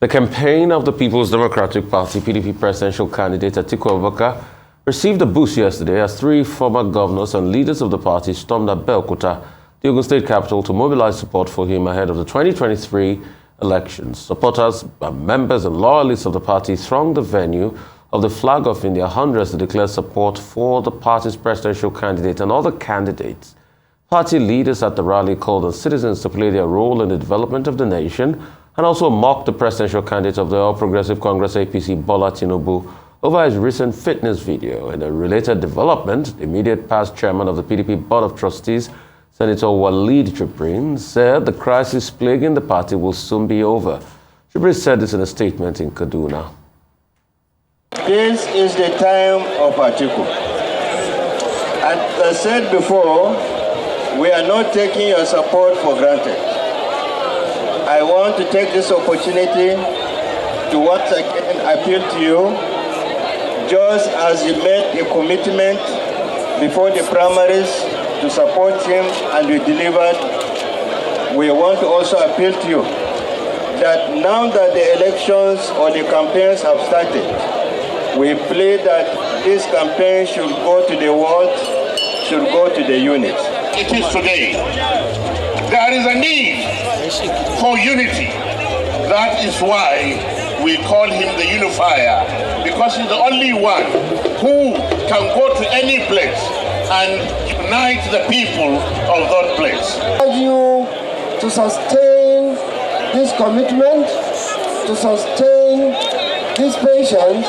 The campaign of the People's Democratic Party PDP presidential candidate Atiku received a boost yesterday as three former governors and leaders of the party stormed Abeokuta, the Ogun state capital, to mobilize support for him ahead of the 2023 elections. Supporters, members and loyalists of the party thronged the venue of the Flag of India hundreds to declare support for the party's presidential candidate and other candidates. Party leaders at the rally called on citizens to play their role in the development of the nation and also mocked the presidential candidate of the All Progressive Congress APC, Bola Tinubu, over his recent fitness video. In a related development, the immediate past chairman of the PDP Board of Trustees, Senator Walid Jibrin, said the crisis plaguing the party will soon be over. Jibrin said this in a statement in Kaduna. This is the time of Atiku. As I said before, we are not taking your support for granted. I want to take this opportunity to once again appeal to you, just as you made a commitment before the primaries to support him and you delivered. We want to also appeal to you that now that the elections or the campaigns have started, we plead that this campaign should go to the world, should go to the units. It is today. There is a need for unity. That is why we call him the unifier, because he's the only one who can go to any place and unite the people of that place. I urge you to sustain this commitment, to sustain this patience,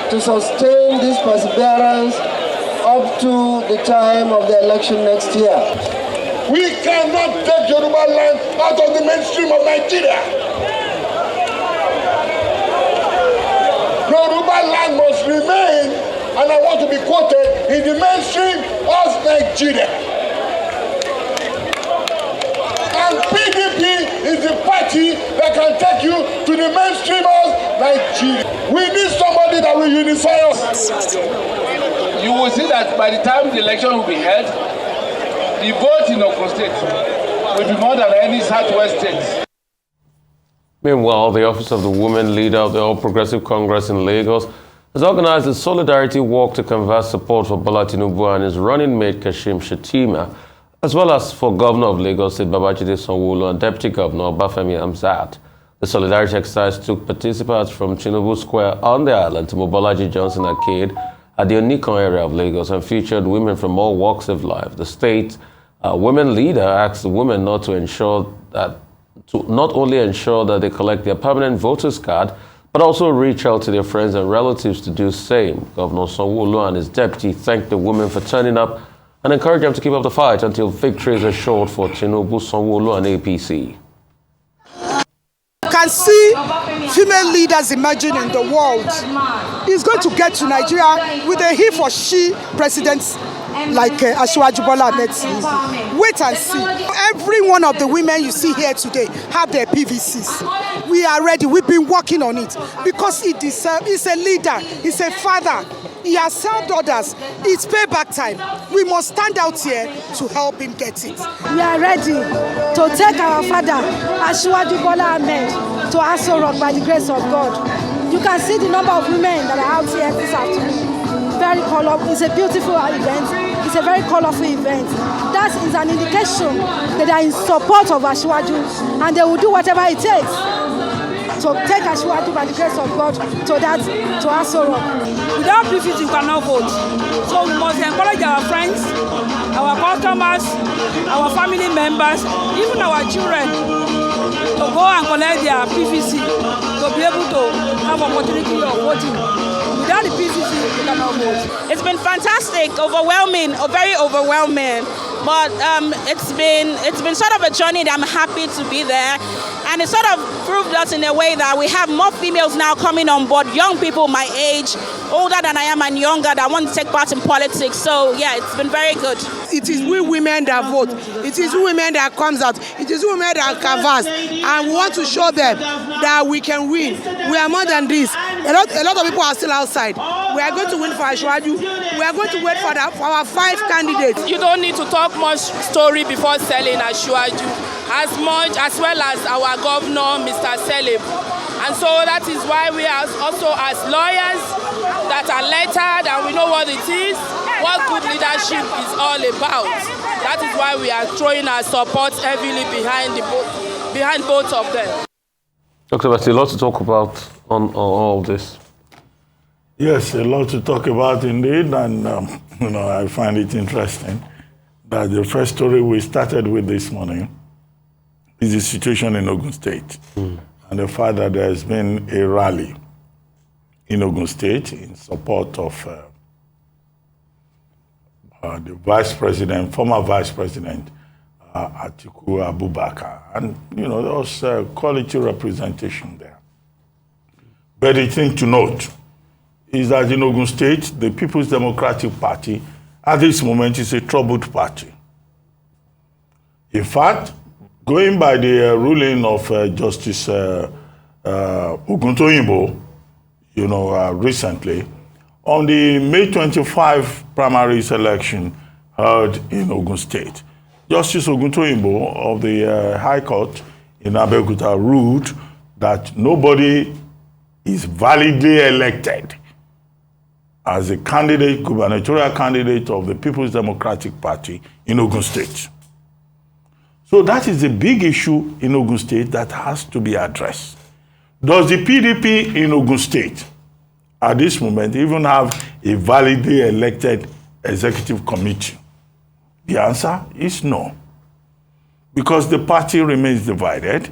to sustain this perseverance up to the time of the election next year. We cannot take Yoruba land out of the mainstream of Nigeria. Yoruba land must remain, and I want to be quoted, in the mainstream of Nigeria. And PDP is the party that can take you to the mainstream of Nigeria. We need somebody that will unify us. You will see that by the time the election will be held, the vote in Ogun State will be more than any Southwest state. Meanwhile, the Office of the Women Leader of the All Progressive Congress in Lagos has organized a solidarity walk to canvass support for Bola Tinubu and his running mate Kashim Shettima, as well as for Governor of Lagos State Babajide Sanwo-Olu and Deputy Governor Bafemi Hamzat. The solidarity exercise took participants from Tinubu Square on the island to Mobolaji Johnson Arcade at the Onikon area of Lagos and featured women from all walks of life. The state women leader asked the women not only ensure that they collect their permanent voters card, but also reach out to their friends and relatives to do the same. Governor Sanwo-Olu and his deputy thanked the women for turning up and encouraged them to keep up the fight until victory is assured for Tinubu, Sanwo-Olu and APC. Can see female leaders emerging in the world. He's going to get to Nigeria with a he for she presidents like Asiwaju Bola Ahmed Tinubu. Wait and see. Every one of the women you see here today have their PVCs. We are ready. We've been working on it because he deserves. He's a leader. He's a father. He has served others. It's payback time. We must stand out here to help him get it. We are ready to take our father, Asiwaju Bola Ahmed, to Aso Rock by the grace of God. You can see the number of women that are out here this afternoon. Very colorful. It's a beautiful event. It's a very colorful event. That is an indication that they are in support of Asiwaju and they will do whatever it takes to take Asiwaju by the grace of God to Aso Rock. Without PVC, you cannot vote. So we must encourage our friends, our customers, our family members, even our children to go and collect their PVC to be able to have opportunity of voting. Without the PVC, you cannot vote. It's been fantastic, overwhelming, or very overwhelming. But it's been sort of a journey that I'm happy to be there. And it sort of proved us in a way that we have more females now coming on board, young people my age, older than I am and younger, that want to take part in politics. So yeah, it's been very good. It is we women that vote. It is we women that comes out. It is we women that canvass. And we want to show them that we can win. We are more than this. A lot of people are still outside. We are going to win for Asiwaju. We are going to wait for our 5 candidates. You don't need to talk much story before selling Asiwaju, as well as our governor, Mr. Celeb. And so that is why we are also as lawyers that are lettered and we know what it is, what good leadership is all about. That is why we are throwing our support heavily behind both of them. Dr. Basti, a lot to talk about on all this. Yes, a lot to talk about indeed, and I find it interesting that the first story we started with this morning is the situation in Ogun State, and the fact that there has been a rally in Ogun State in support of the vice president, former vice president, Atiku Abubakar, and there was quality representation there. But the thing to note is that in Ogun State, the People's Democratic Party, at this moment, is a troubled party. In fact, going by the ruling of Justice Ogun recently, on the May 25 primaries election held in Ogun State, Justice Ogun of the High Court in Abeokuta ruled that nobody is validly elected as a candidate, gubernatorial candidate of the People's Democratic Party in Ogun State. So that is a big issue in Ogun State that has to be addressed. Does the PDP in Ogun State at this moment even have a validly elected executive committee? The answer is no. Because the party remains divided.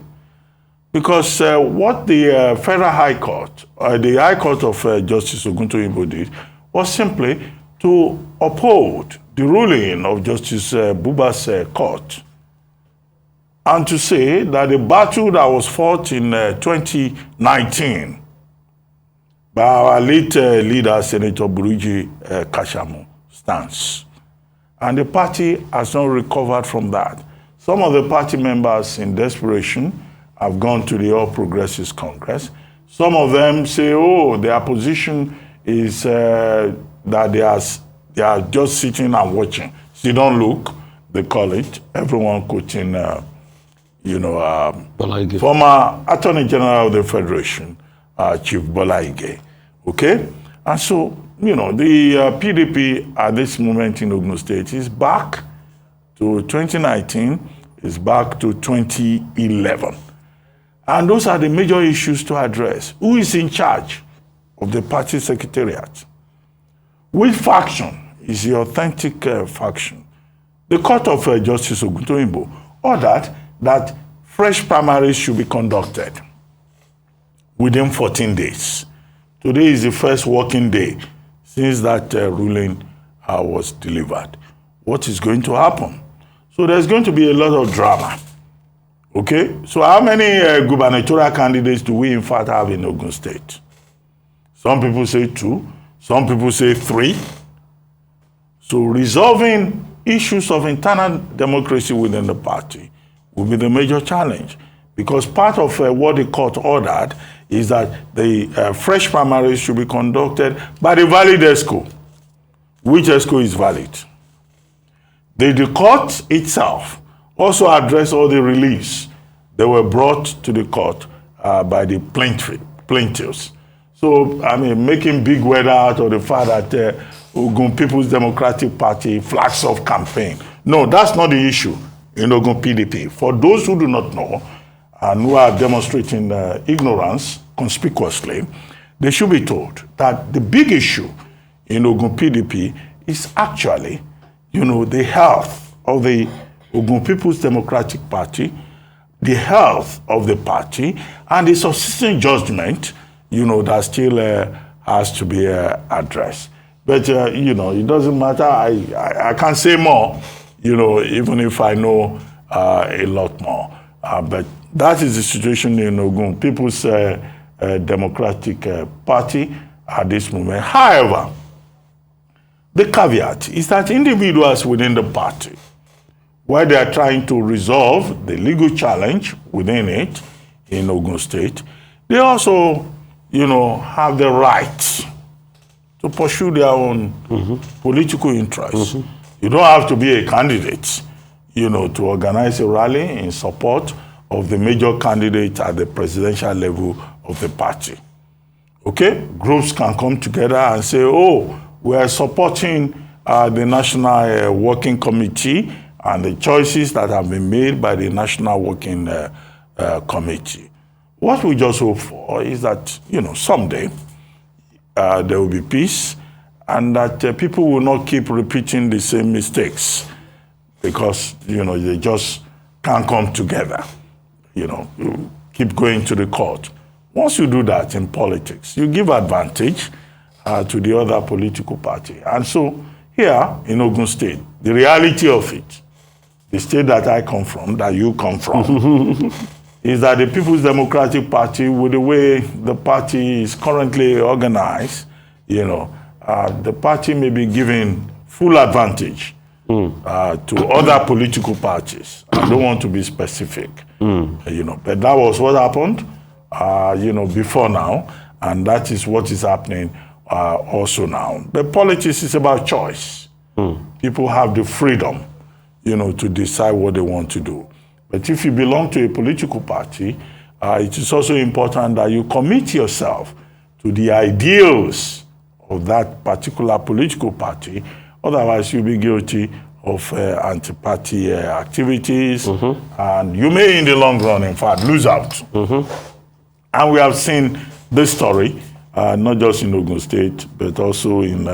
Because what the Federal High Court, the High Court of Justice Ogun did, was simply to uphold the ruling of Justice Buba's court and to say that the battle that was fought in 2019 by our late leader, Senator Buruji Kashamu, stands. And the party has not recovered from that. Some of the party members in desperation have gone to the All Progressives Congress. Some of them say, their position is that they are just sitting and watching. See, don't look, they call it. Everyone quoting, former Attorney General of the Federation, Chief Bola Ige. Okay? And so, the PDP at this moment in Ogun State is back to 2019, is back to 2011. And those are the major issues to address. Who is in charge of the party secretariat? Which faction is the authentic faction? The Court of Justice Ogun ordered that fresh primaries should be conducted within 14 days. Today is the first working day since that ruling was delivered. What is going to happen? So there's going to be a lot of drama. Okay, so how many gubernatorial candidates do we in fact have in Ogun State? Some people say 2, some people say 3. So resolving issues of internal democracy within the party will be the major challenge, because part of what the court ordered is that the fresh primaries should be conducted by the valid ESCO. Which ESCO is valid? The court itself also addressed all the reliefs that were brought to the court by the plaintiffs. So, making big weather out of the fact that Ogun People's Democratic Party flags off campaign. No, that's not the issue in Ogun PDP. For those who do not know and who are demonstrating ignorance conspicuously, they should be told that the big issue in Ogun PDP is actually, the health of the Ogun People's Democratic Party, the health of the party, and the subsisting judgment, that still has to be addressed. But, it doesn't matter. I can't say more, even if I know a lot more. But that is the situation in Ogun People's Democratic Party at this moment. However, the caveat is that individuals within the party, while they are trying to resolve the legal challenge within it in Ogun State, they also, have the right to pursue their own political interests. You don't have to be a candidate, to organize a rally in support of the major candidate at the presidential level of the party. Okay? Groups can come together and say, oh, we are supporting the National Working Committee and the choices that have been made by the National Working Committee. What we just hope for is that, someday there will be peace and that people will not keep repeating the same mistakes because, they just can't come together. You keep going to the court. Once you do that in politics, you give advantage to the other political party. And so here in Ogun State, the reality of it, the state that I come from, that you come from, is that the People's Democratic Party, with the way the party is currently organized, the party may be giving full advantage to other political parties. I don't want to be specific, but that was what happened, before now, and that is what is happening also now. But politics is about choice. People have the freedom, to decide what they want to do. But if you belong to a political party, it is also important that you commit yourself to the ideals of that particular political party. Otherwise, you'll be guilty of anti-party activities, and you may, in the long run, in fact, lose out. And we have seen this story, not just in Ogun State, but also in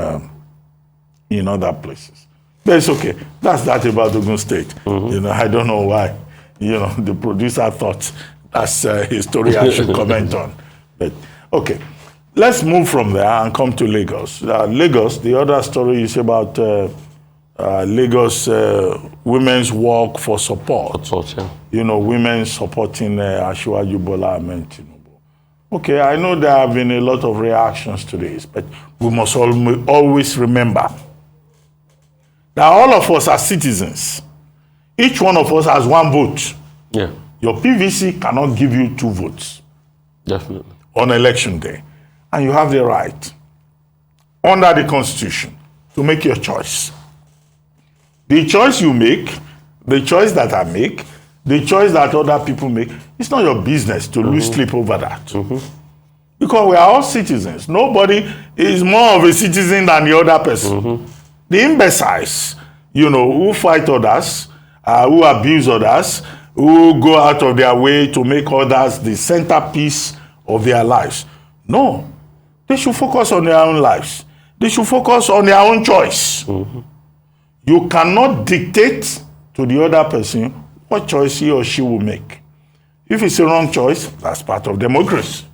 other places. But it's okay. That's that about Ogun State. I don't know why. The producer thought that's a story I should comment on. But okay, let's move from there and come to Lagos. Lagos, the other story is about Lagos women's work for support. Women supporting Asiwaju Bola Ahmed Tinubu. Okay, I know there have been a lot of reactions to this, but we must always remember that all of us are citizens. Each one of us has one vote. Yeah. Your PVC cannot give you 2 votes. Definitely. On election day. And you have the right, under the Constitution, to make your choice. The choice you make, the choice that I make, the choice that other people make, it's not your business to lose sleep over that. Because we are all citizens. Nobody is more of a citizen than the other person. The imbeciles, who fight others, who abuse others, who go out of their way to make others the centerpiece of their lives. No, they should focus on their own lives. They should focus on their own choice. You cannot dictate to the other person what choice he or she will make. If it's a wrong choice, that's part of democracy.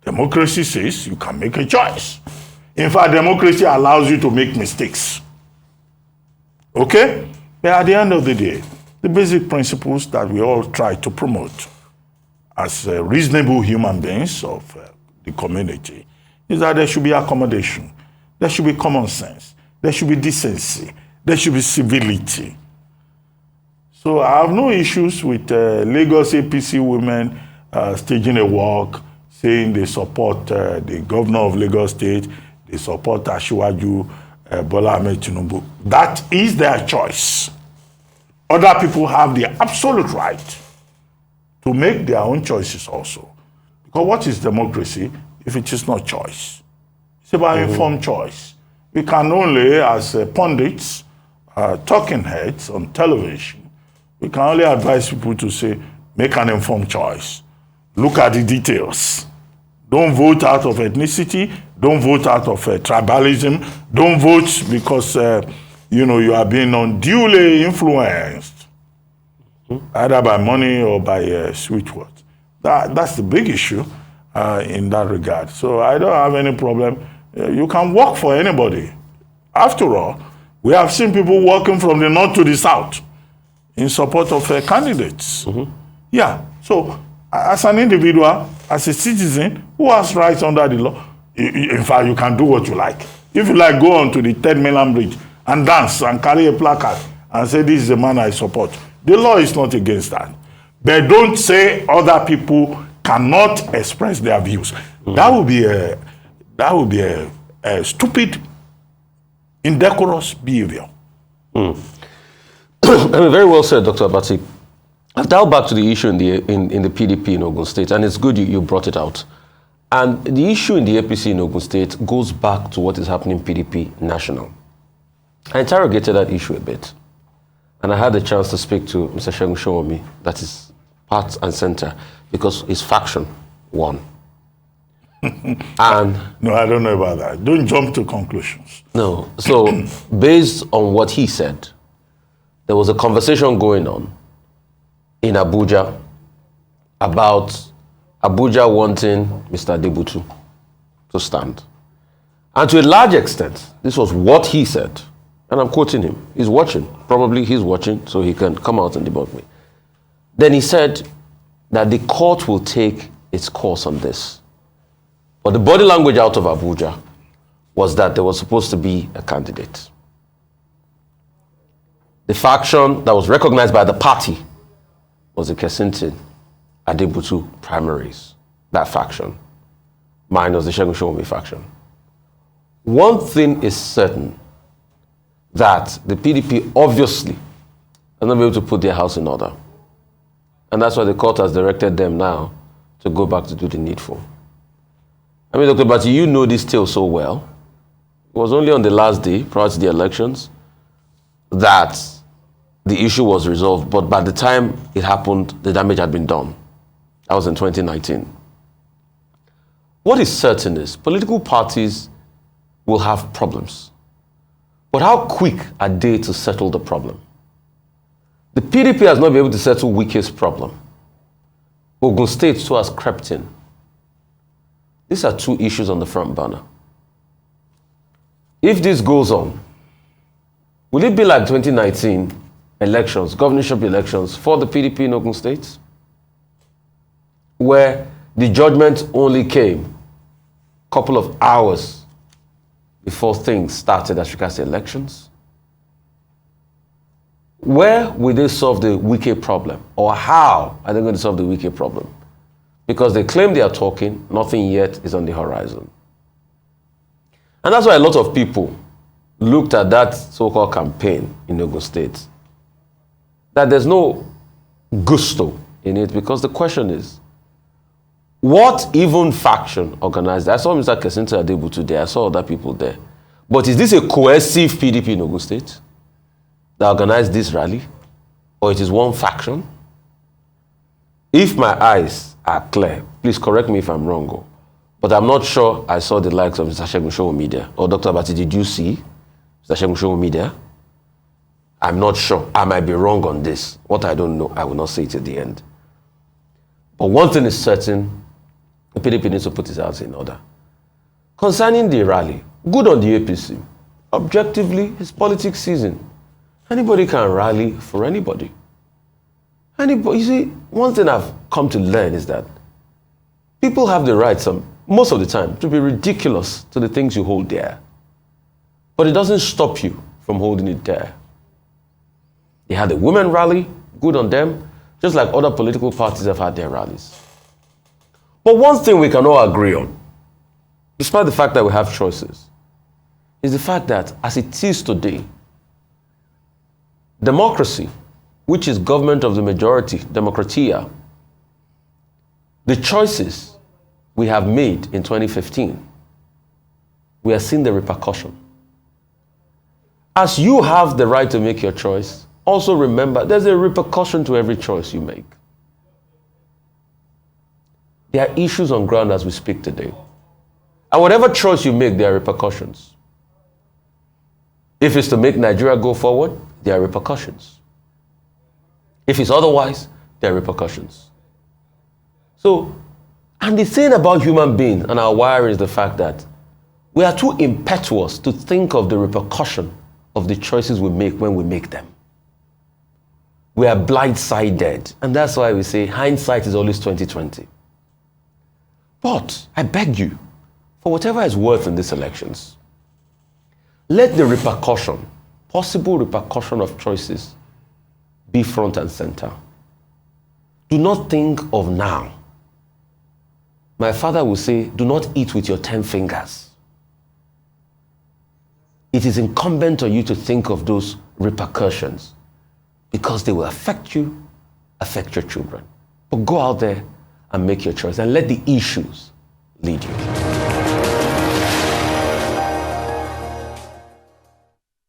Democracy says you can make a choice. In fact, democracy allows you to make mistakes. Okay? But at the end of the day, the basic principles that we all try to promote as reasonable human beings of the community is that there should be accommodation, there should be common sense, there should be decency, there should be civility. So I have no issues with Lagos APC women staging a walk, saying they support the governor of Lagos State, they support Asiwaju Bola Ahmed Tinubu. That is their choice. Other people have the absolute right to make their own choices also. Because what is democracy if it is not choice? It's about informed choice. We can only, as pundits, talking heads on television, we can only advise people to say, make an informed choice. Look at the details. Don't vote out of ethnicity. Don't vote out of tribalism. Don't vote because you are being unduly influenced, either by money or by sweet words. That's the big issue in that regard. So I don't have any problem. You can work for anybody. After all, we have seen people working from the north to the south in support of candidates. Yeah. So as an individual, as a citizen who has rights under the law, in fact, you can do what you like. If you like, go on to the 3rd Mainland Bridge and dance and carry a placard and say, this is the man I support. The law is not against that. But don't say other people cannot express their views. That would be a stupid, indecorous behavior. Very well said, Dr. Abati. I've dialed back to the issue in the PDP in Ogun State, and it's good you brought it out. And the issue in the APC in Ogun State goes back to what is happening in PDP national. I interrogated that issue a bit, and I had the chance to speak to Mr. Segun Showomi, that is part and center, because his faction won. And no, I don't know about that. Don't jump to conclusions. No. So, based on what he said, there was a conversation going on in Abuja about Abuja wanting Mr. Adebutu to stand. And to a large extent, this was what he said. And I'm quoting him. He's watching. Probably he's watching, so he can come out and debunk me. Then he said that the court will take its course on this. But the body language out of Abuja was that there was supposed to be a candidate. The faction that was recognized by the party was the Kesintin Adebutu primaries, that faction, minus the Segun Showomi faction. One thing is certain, that the PDP obviously are not able to put their house in order. And that's why the court has directed them now to go back to do the needful. I mean, Dr. Bati, you know this tale so well. It was only on the last day, prior to the elections, that the issue was resolved. But by the time it happened, the damage had been done. That was in 2019. What is certain is political parties will have problems. But how quick are they to settle the problem? The PDP has not been able to settle Wike's problem. Ogun State too has crept in. These are two issues on the front burner. If this goes on, will it be like 2019 elections, governorship elections for the PDP in Ogun State, where the judgment only came a couple of hours before things started as regards to elections? Where will they solve the Wike problem? Or how are they going to solve the Wike problem? Because they claim they are talking, nothing yet is on the horizon. And that's why a lot of people looked at that so-called campaign in Ogun State, that there's no gusto in it, because the question is, what even faction organized? I saw Mr. Kesintin Adebutu there, I saw other people there. But is this a cohesive PDP in Ogun State that organized this rally? Or it is one faction? If my eyes are clear, please correct me if I'm wrong, but I'm not sure I saw the likes of Mr. Segun Showomi there. Or Dr. Abati, did you see Mr. Segun Showomi there? I'm not sure. I might be wrong on this. What I don't know, I will not say it at the end. But one thing is certain, the PDP needs to put its house in order. Concerning the rally, good on the APC. Objectively, it's politics season. Anybody can rally for anybody. Anybody. You see, one thing I've come to learn is that people have the right, most of the time, to be ridiculous to the things you hold dear. But it doesn't stop you from holding it dear. They had a women rally, good on them, just like other political parties have had their rallies. But one thing we can all agree on, despite the fact that we have choices, is the fact that as it is today, democracy, which is government of the majority, democratia, the choices we have made in 2015, we are seeing the repercussion. As you have the right to make your choice, also remember there's a repercussion to every choice you make. There are issues on ground as we speak today. And whatever choice you make, there are repercussions. If it's to make Nigeria go forward, there are repercussions. If it's otherwise, there are repercussions. So, and the thing about human beings and our wiring is the fact that we are too impetuous to think of the repercussion of the choices we make when we make them. We are blindsided, and that's why we say hindsight is always 20/20. But I beg you, for whatever it's worth in these elections, let the repercussion, possible repercussion of choices, be front and center. Do not think of now. My father will say, do not eat with your 10 fingers. It is incumbent on you to think of those repercussions, because they will affect you affect your children. But go out there and make your choice and let the issues lead you.